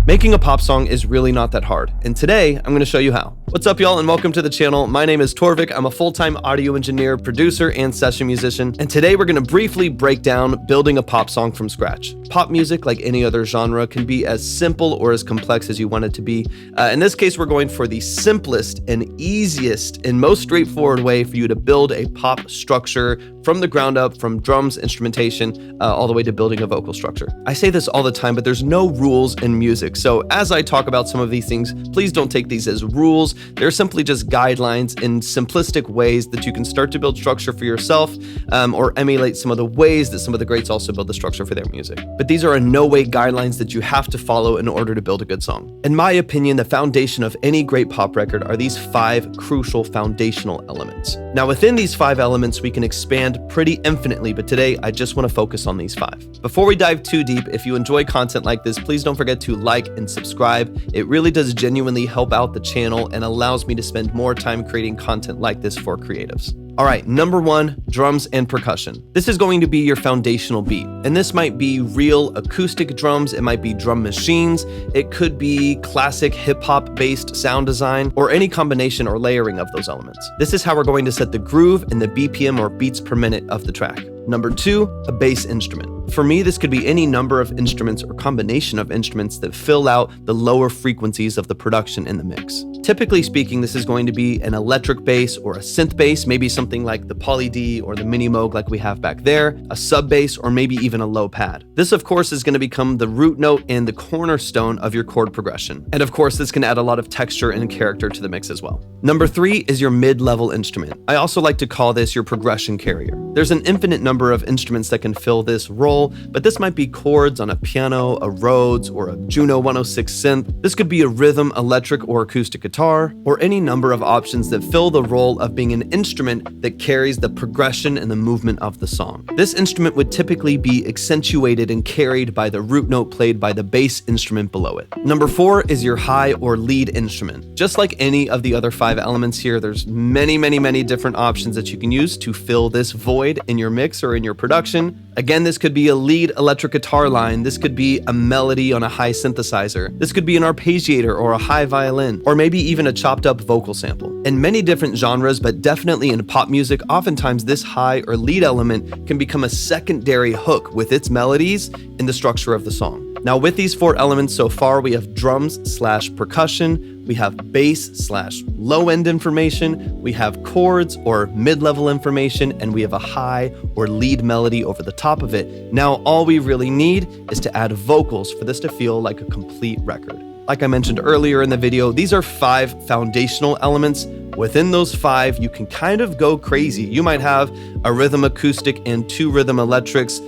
Making a pop song is really not that hard, and today I'm going to show you how. What's up, y'all, and welcome to the channel. My name is Torvik. I'm a full-time audio engineer, producer, and session musician, and today we're going to briefly break down building a pop song from scratch. Pop music, like any other genre, can be as simple or as complex as you want it to be. In this case, we're going for the simplest and easiest and most straightforward way for you to build a pop structure from the ground up, from drums, instrumentation, all the way to building a vocal structure. I say this all the time, but there's no rules in music. So as I talk about some of these things, please don't take these as rules. They're simply just guidelines in simplistic ways that you can start to build structure for yourself, or emulate some of the ways that some of the greats also build the structure for their music. But these are in no way guidelines that you have to follow in order to build a good song. In my opinion, the foundation of any great pop record are these 5 crucial foundational elements. Now, within these 5 elements, we can expand pretty infinitely, but today I just want to focus on these 5. Before we dive too deep, if you enjoy content like this, please don't forget to like and subscribe. It really does genuinely help out the channel and allows me to spend more time creating content like this for creatives. All right, number 1, drums and percussion. This is going to be your foundational beat, and this might be real acoustic drums, it might be drum machines, it could be classic hip-hop based sound design, or any combination or layering of those elements. This is how we're going to set the groove and the BPM or beats per minute of the track. Number 2, a bass instrument. For me, this could be any number of instruments or combination of instruments that fill out the lower frequencies of the production in the mix. Typically speaking, this is going to be an electric bass or a synth bass, maybe something like the Poly D or the Mini Moog like we have back there, a sub bass, or maybe even a low pad. This, of course, is going to become the root note and the cornerstone of your chord progression. And of course, this can add a lot of texture and character to the mix as well. Number 3 is your mid-level instrument. I also like to call this your progression carrier. There's an infinite number of instruments that can fill this role, but this might be chords on a piano, a Rhodes, or a Juno 106 synth. This could be a rhythm, electric, or acoustic guitar, or any number of options that fill the role of being an instrument that carries the progression and the movement of the song. This instrument would typically be accentuated and carried by the root note played by the bass instrument below it. Number 4 is your high or lead instrument. Just like any of the other 5 elements here, there's many different options that you can use to fill this void in your mix or in your production. Again, this could be a lead electric guitar line, this could be a melody on a high synthesizer, this could be an arpeggiator or a high violin, or maybe even a chopped up vocal sample. In many different genres, but definitely in pop music, oftentimes this high or lead element can become a secondary hook with its melodies in the structure of the song. Now, with these 4 elements so far, we have drums/percussion, we have bass/low-end information, we have chords or mid-level information, and we have a high or lead melody over the top of it. Now, all we really need is to add vocals for this to feel like a complete record. Like I mentioned earlier in the video, these are 5 foundational elements. Within those 5, you can kind of go crazy. You might have a rhythm acoustic and 2 rhythm electrics,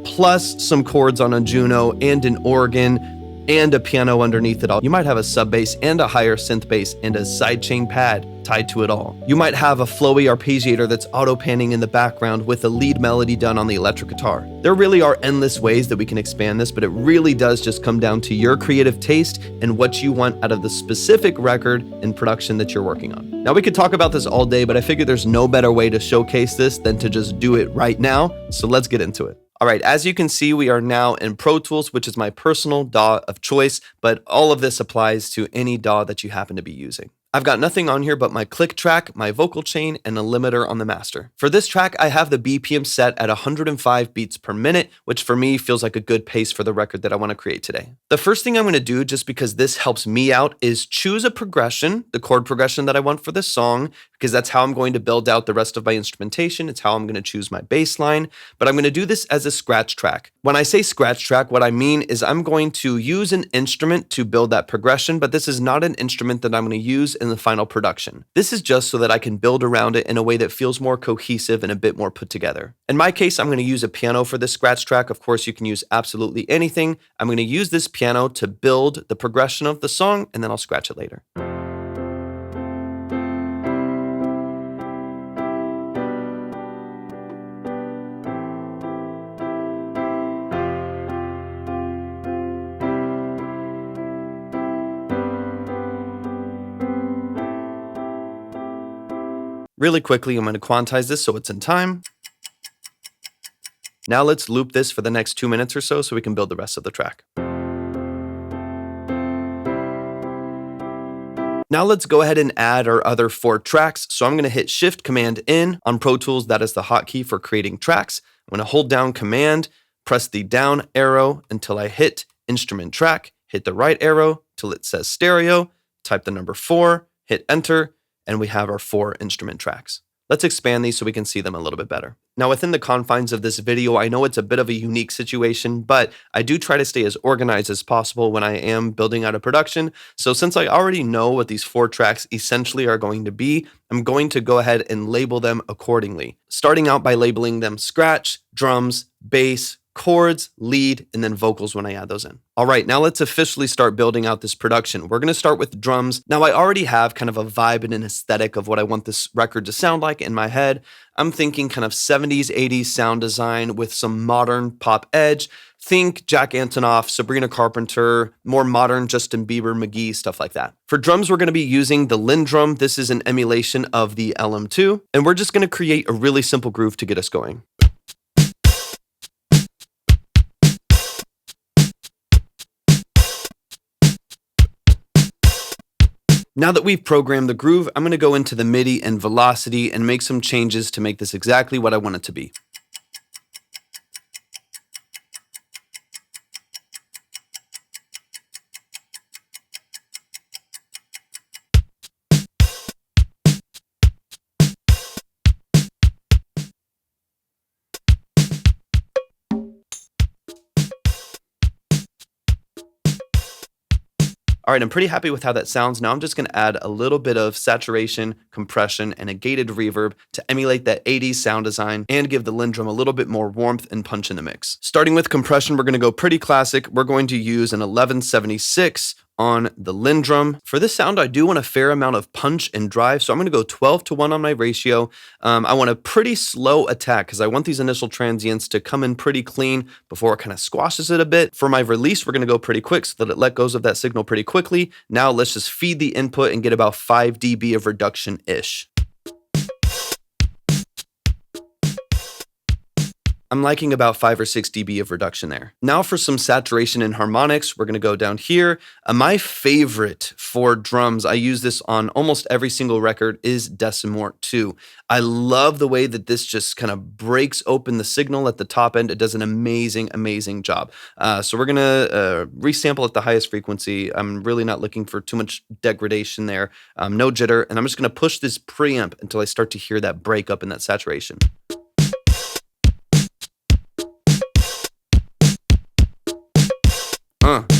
plus some chords on a Juno and an organ and a piano underneath it all. You might have a sub bass and a higher synth bass and a sidechain pad tied to it all. You might have a flowy arpeggiator that's auto panning in the background with a lead melody done on the electric guitar. There really are endless ways that we can expand this, but it really does just come down to your creative taste and what you want out of the specific record and production that you're working on. Now, we could talk about this all day, but I figure there's no better way to showcase this than to just do it right now. So let's get into it. All right, as you can see, we are now in Pro Tools, which is my personal DAW of choice, but all of this applies to any DAW that you happen to be using. I've got nothing on here but my click track, my vocal chain, and a limiter on the master. For this track, I have the BPM set at 105 beats per minute, which for me feels like a good pace for the record that I want to create today. The first thing I'm going to do, just because this helps me out, is choose a progression, the chord progression that I want for this song, because that's how I'm going to build out the rest of my instrumentation. It's how I'm going to choose my bass line, but I'm going to do this as a scratch track. When I say scratch track, what I mean is I'm going to use an instrument to build that progression, but this is not an instrument that I'm going to use in the final production. This is just so that I can build around it in a way that feels more cohesive and a bit more put together. In my case, I'm going to use a piano for this scratch track. Of course, you can use absolutely anything. I'm going to use this piano to build the progression of the song, and then I'll scratch it later. Really quickly, I'm going to quantize this so it's in time. Now let's loop this for the next 2 minutes or so we can build the rest of the track. Now let's go ahead and add our other 4 tracks. So I'm going to hit Shift Command N on Pro Tools. That is the hotkey for creating tracks. I'm going to hold down Command, press the down arrow until I hit Instrument Track, hit the right arrow till it says stereo, type the number 4, hit enter, and we have our 4 instrument tracks. Let's expand these so we can see them a little bit better. Now, within the confines of this video, I know it's a bit of a unique situation, but I do try to stay as organized as possible when I am building out a production. So since I already know what these 4 tracks essentially are going to be, I'm going to go ahead and label them accordingly. Starting out by labeling them scratch, drums, bass, chords, lead, and then vocals when I add those in. All right, now let's officially start building out this production. We're going to start with drums. Now, I already have kind of a vibe and an aesthetic of what I want this record to sound like in my head. I'm thinking kind of 70s, 80s sound design with some modern pop edge. Think Jack Antonoff, Sabrina Carpenter, more modern Justin Bieber, McGee, stuff like that. For drums, we're going to be using the Lindrum. This is an emulation of the LM2, and we're just going to create a really simple groove to get us going. Now that we've programmed the groove, I'm going to go into the MIDI and velocity and make some changes to make this exactly what I want it to be. All right, I'm pretty happy with how that sounds. Now I'm just gonna add a little bit of saturation, compression, and a gated reverb to emulate that 80s sound design and give the Lindrum a little bit more warmth and punch in the mix. Starting with compression, we're gonna go pretty classic. We're going to use an 1176 on the Lindrum. For this sound, I do want a fair amount of punch and drive, so I'm gonna go 12:1 on my ratio. I want a pretty slow attack because I want these initial transients to come in pretty clean before it kind of squashes it a bit. For my release, we're gonna go pretty quick so that it let goes of that signal pretty quickly. Now let's just feed the input and get about 5 dB of reduction-ish. I'm liking about 5 or 6 dB of reduction there. Now for some saturation and harmonics, we're gonna go down here. My favorite for drums, I use this on almost every single record, is Decimort 2. I love the way that this just kind of breaks open the signal at the top end. It does an amazing, amazing job. So we're gonna resample at the highest frequency. I'm really not looking for too much degradation there. No jitter, and I'm just gonna push this preamp until I start to hear that break up in that saturation.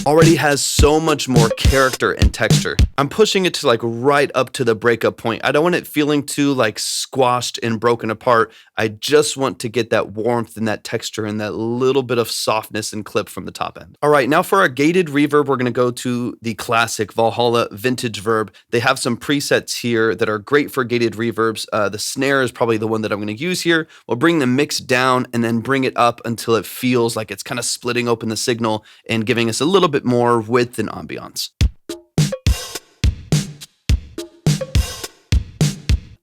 Already has so much more character and texture. I'm pushing it to like right up to the breakup point. I don't want it feeling too like squashed and broken apart. I just want to get that warmth and that texture and that little bit of softness and clip from the top end. All right, now for our gated reverb, we're gonna go to the classic Valhalla Vintage Verb. They have some presets here that are great for gated reverbs. The snare is probably the one that I'm gonna use here. We'll bring the mix down and then bring it up until it feels like it's kind of splitting open the signal and giving us a little bit more width and ambiance.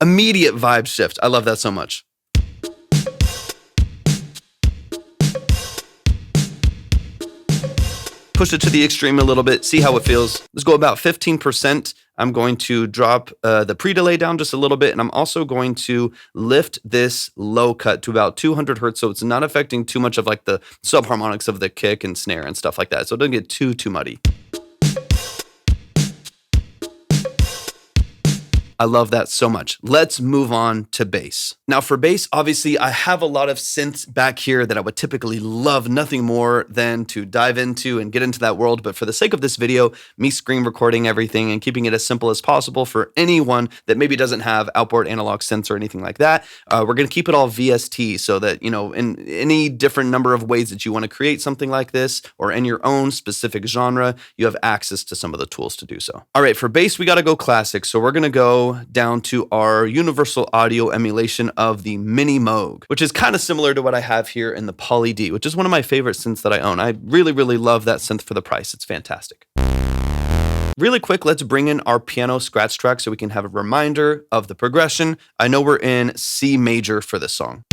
Immediate vibe shift. I love that so much. Push it to the extreme a little bit, see how it feels. Let's go about 15%. I'm going to drop the pre-delay down just a little bit, and I'm also going to lift this low cut to about 200 hertz, so it's not affecting too much of like the subharmonics of the kick and snare and stuff like that, so it doesn't get too muddy. I love that so much. Let's move on to bass. Now for bass, obviously I have a lot of synths back here that I would typically love nothing more than to dive into and get into that world. But for the sake of this video, me screen recording everything and keeping it as simple as possible for anyone that maybe doesn't have outboard analog synths or anything like that, we're gonna keep it all VST so that, you know, in any different number of ways that you wanna create something like this or in your own specific genre, you have access to some of the tools to do so. All right, for bass, we gotta go classic. So we're gonna go down to our universal audio emulation of the Mini Moog, which is kind of similar to what I have here in the Poly D, which is one of my favorite synths that I own. I really, really love that synth for the price. It's fantastic. Really quick, let's bring in our piano scratch track so we can have a reminder of the progression. I know we're in C major for this song.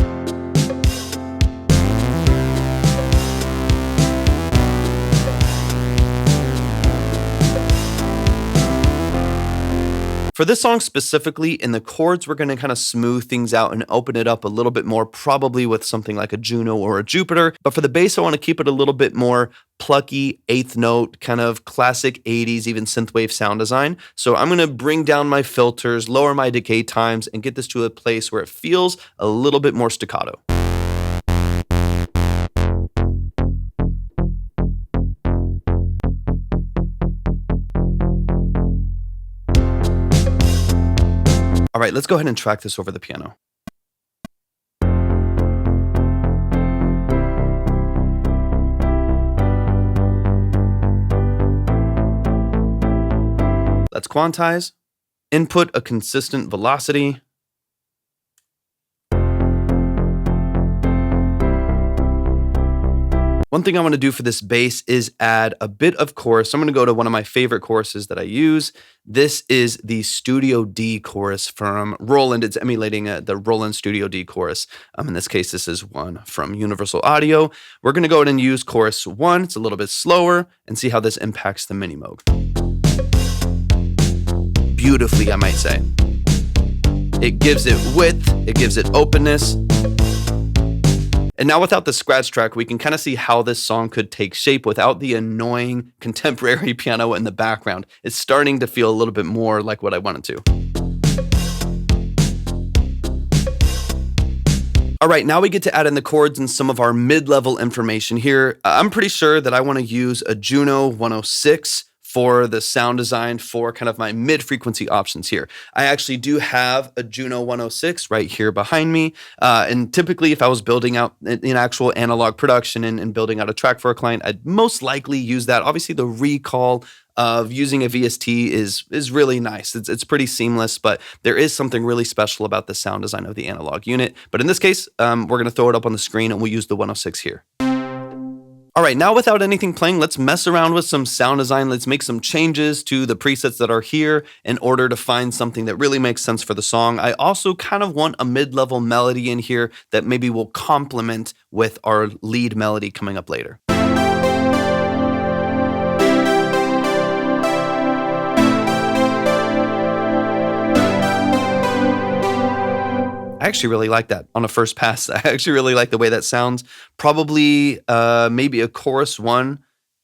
For this song specifically, in the chords, we're going to kind of smooth things out and open it up a little bit more, probably with something like a Juno or a Jupiter. But for the bass, I want to keep it a little bit more plucky, eighth note, kind of classic 80s, even synthwave sound design. So I'm going to bring down my filters, lower my decay times, and get this to a place where it feels a little bit more staccato. All right, let's go ahead and track this over the piano. Let's quantize, input a consistent velocity. One thing I want to do for this bass is add a bit of chorus. I'm going to go to one of my favorite choruses that I use. This is the Studio D chorus from Roland. It's emulating the Roland Studio D chorus. In this case, this is one from Universal Audio. We're going to go ahead and use chorus 1. It's a little bit slower, and see how this impacts the mini Moog. Beautifully, I might say. It gives it width, it gives it openness. And now without the scratch track, we can kind of see how this song could take shape without the annoying contemporary piano in the background. It's starting to feel a little bit more like what I want it to. All right, now we get to add in the chords and some of our mid-level information here. I'm pretty sure that I want to use a Juno 106 for the sound design for kind of my mid-frequency options here. I actually do have a Juno 106 right here behind me. And typically if I was building out an actual analog production and building out a track for a client, I'd most likely use that. Obviously the recall of using a VST is really nice. It's pretty seamless, but there is something really special about the sound design of the analog unit. But in this case, we're gonna throw it up on the screen and we'll use the 106 here. All right, now without anything playing, let's mess around with some sound design. Let's make some changes to the presets that are here in order to find something that really makes sense for the song. I also kind of want a mid-level melody in here that maybe will complement with our lead melody coming up later. I actually really like that on a first pass. I actually really like the way that sounds. Probably maybe a chorus 1,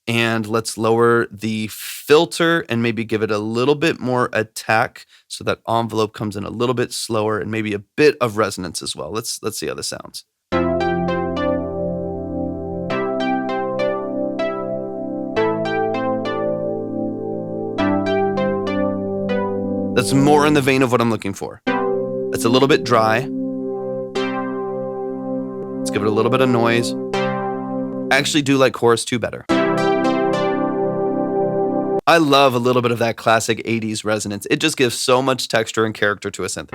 and let's lower the filter and maybe give it a little bit more attack so that envelope comes in a little bit slower and maybe a bit of resonance as well. Let's see how this sounds. That's more in the vein of what I'm looking for. It's a little bit dry. Let's give it a little bit of noise. I actually do like chorus 2 better. I love a little bit of that classic 80s resonance. It just gives so much texture and character to a synth.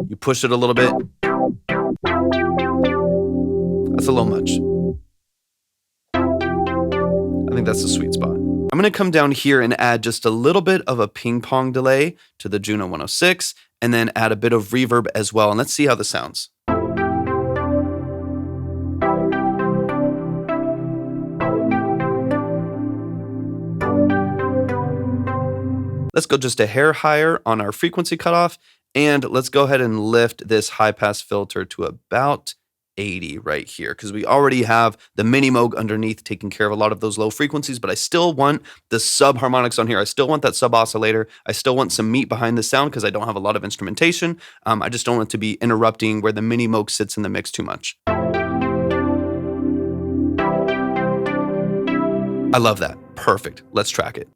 You push it a little bit. That's a little much. I think that's the sweet spot. I'm going to come down here and add just a little bit of a ping pong delay to the Juno 106 and then add a bit of reverb as well. And let's see how this sounds. Let's go just a hair higher on our frequency cutoff. And let's go ahead and lift this high pass filter to about 80 right here, because we already have the mini Moog underneath taking care of a lot of those low frequencies, but I still want the sub harmonics on here. I still want that sub oscillator. I still want some meat behind the sound because I don't have a lot of instrumentation. I just don't want it to be interrupting where the mini Moog sits in the mix too much. I love that. Perfect. Let's track it.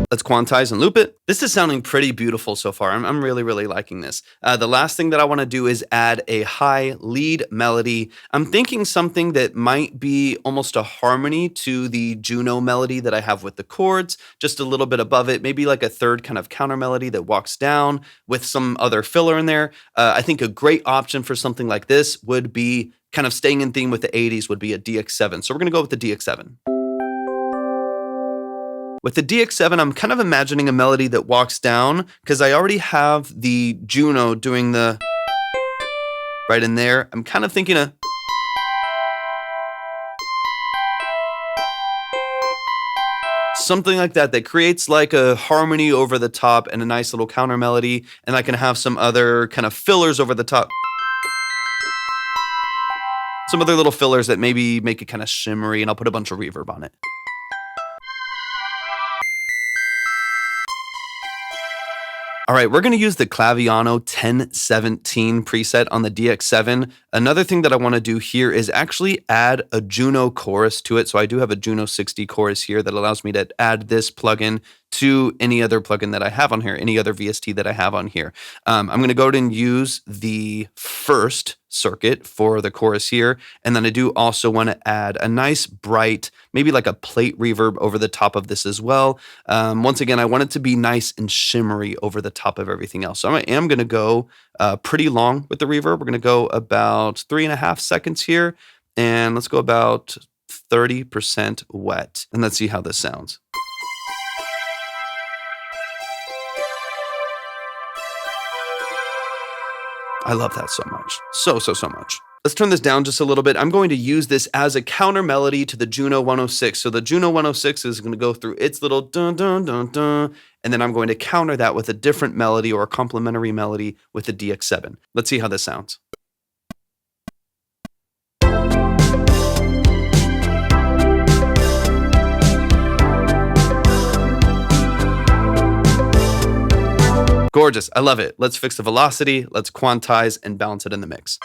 Let's quantize and loop it. This is sounding pretty beautiful so far. I'm really, really liking this. The last thing that I want to do is add a high lead melody. I'm thinking something that might be almost a harmony to the Juno melody that I have with the chords, just a little bit above it, maybe like a third kind of counter melody that walks down with some other filler in there. I think a great option for something like this would be kind of staying in theme with the 80s would be a DX7. So we're going to go with the DX7. With the DX7, I'm kind of imagining a melody that walks down because I already have the Juno doing the right in there. I'm kind of thinking of something like that creates like a harmony over the top and a nice little counter melody, and I can have some other kind of fillers over the top. Some other little fillers that maybe make it kind of shimmery, and I'll put a bunch of reverb on it. All right, we're gonna use the Claviano 1017 preset on the DX7. Another thing that I wanna do here is actually add a Juno chorus to it. So I do have a Juno 60 chorus here that allows me to add this plugin to any other plugin that I have on here, any other VST that I have on here. I'm gonna go ahead and use the first circuit for the chorus here. And then I do also wanna add a nice bright, maybe like a plate reverb over the top of this as well. Once again, I want it to be nice and shimmery over the top of everything else. So I am gonna go pretty long with the reverb. We're gonna go about 3.5 seconds here. And let's go about 30% wet. And let's see how this sounds. I love that so much. So much. Let's turn this down just a little bit. I'm going to use this as a counter melody to the Juno 106. So the Juno 106 is going to go through its little dun dun dun dun, and then I'm going to counter that with a different melody or a complementary melody with the DX7. Let's see how this sounds. Gorgeous, I love it. Let's fix the velocity, let's quantize and balance it in the mix.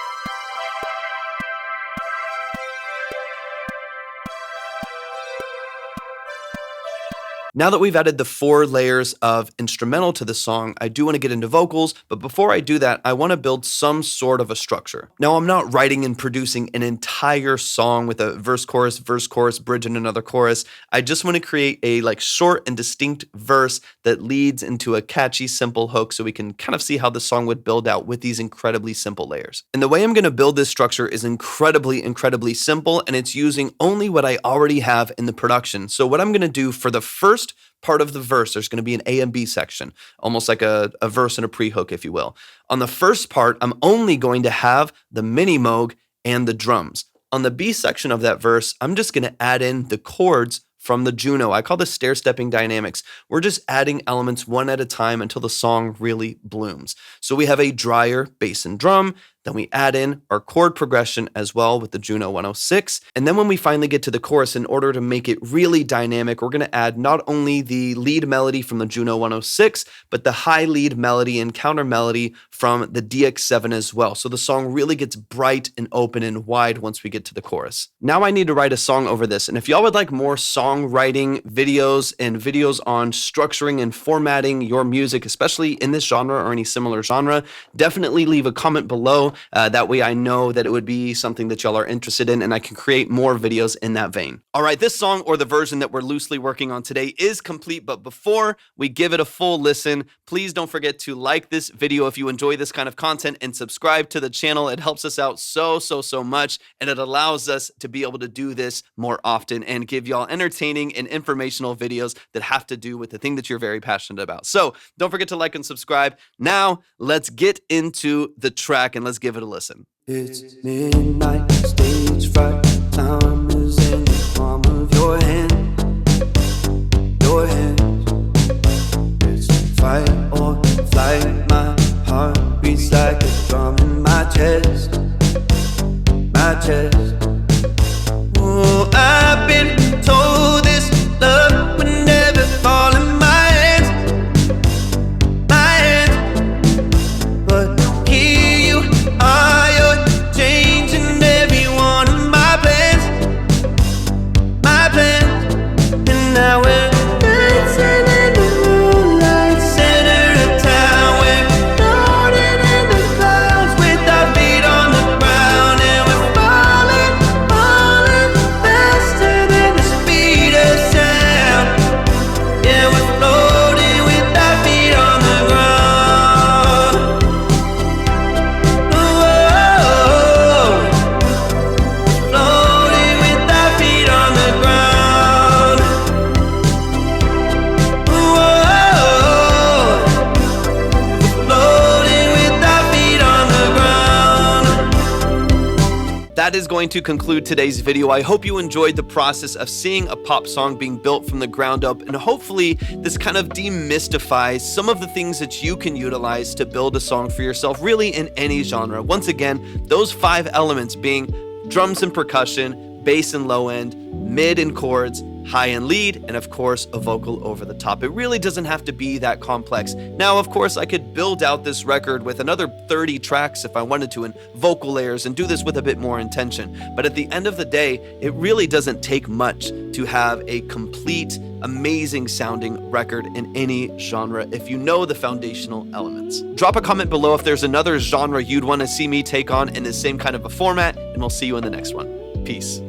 Now that we've added the 4 layers of instrumental to the song, I do want to get into vocals, but before I do that, I want to build some sort of a structure. Now, I'm not writing and producing an entire song with a verse, chorus, bridge, and another chorus. I just want to create a short and distinct verse that leads into a catchy, simple hook so we can kind of see how the song would build out with these incredibly simple layers. And the way I'm going to build this structure is incredibly simple, and it's using only what I already have in the production. So what I'm going to do for the first part of the verse, there's going to be an A and B section, almost like a verse and a pre-hook, if you will. On the first part, I'm only going to have the mini moog and the drums. On the B section of that verse, I'm just going to add in the chords from the Juno. I call this stair-stepping dynamics. We're just adding elements one at a time until the song really blooms. So we have a drier bass and drum, then we add in our chord progression as well with the Juno 106. And then when we finally get to the chorus, in order to make it really dynamic, we're going to add not only the lead melody from the Juno 106, but the high lead melody and counter melody from the DX7 as well. So the song really gets bright and open and wide once we get to the chorus. Now I need to write a song over this. And if y'all would like more songwriting videos and videos on structuring and formatting your music, especially in this genre or any similar genre, definitely leave a comment below. That way I know that it would be something that y'all are interested in, and I can create more videos in that vein. All right, this song, or the version that we're loosely working on today, is complete, but before we give it a full listen, please don't forget to like this video if you enjoy this kind of content and subscribe to the channel. It helps us out so much, and it allows us to be able to do this more often and give y'all entertaining and informational videos that have to do with the thing that you're very passionate about. So don't forget to like and subscribe. Now let's get into the track and let's give it a listen. It's midnight, stage fright, time is in the palm of your hand, your hands. It's fight or flight, my heart beats like a drum in my chest, my chest. Oh, I've been told this love would never fall in my hands, but here you are, you're changing every one of my plans, and now we're dancing in the moonlight, center of town, we're floating in the clouds with our feet on the ground, and we're falling that is going to conclude today's video. I hope you enjoyed the process of seeing a pop song being built from the ground up, and hopefully this kind of demystifies some of the things that you can utilize to build a song for yourself, really in any genre. Once again, those 5 elements being drums and percussion, bass and low end, mid and chords, high and lead, and of course a vocal over the top. It really doesn't have to be that complex. Now, of course, I could build out this record with another 30 tracks if I wanted to, and vocal layers, and do this with a bit more intention. But at the end of the day, it really doesn't take much to have a complete, amazing sounding record in any genre if you know the foundational elements. Drop a comment below if there's another genre you'd want to see me take on in the same kind of a format, and we'll see you in the next one. Peace.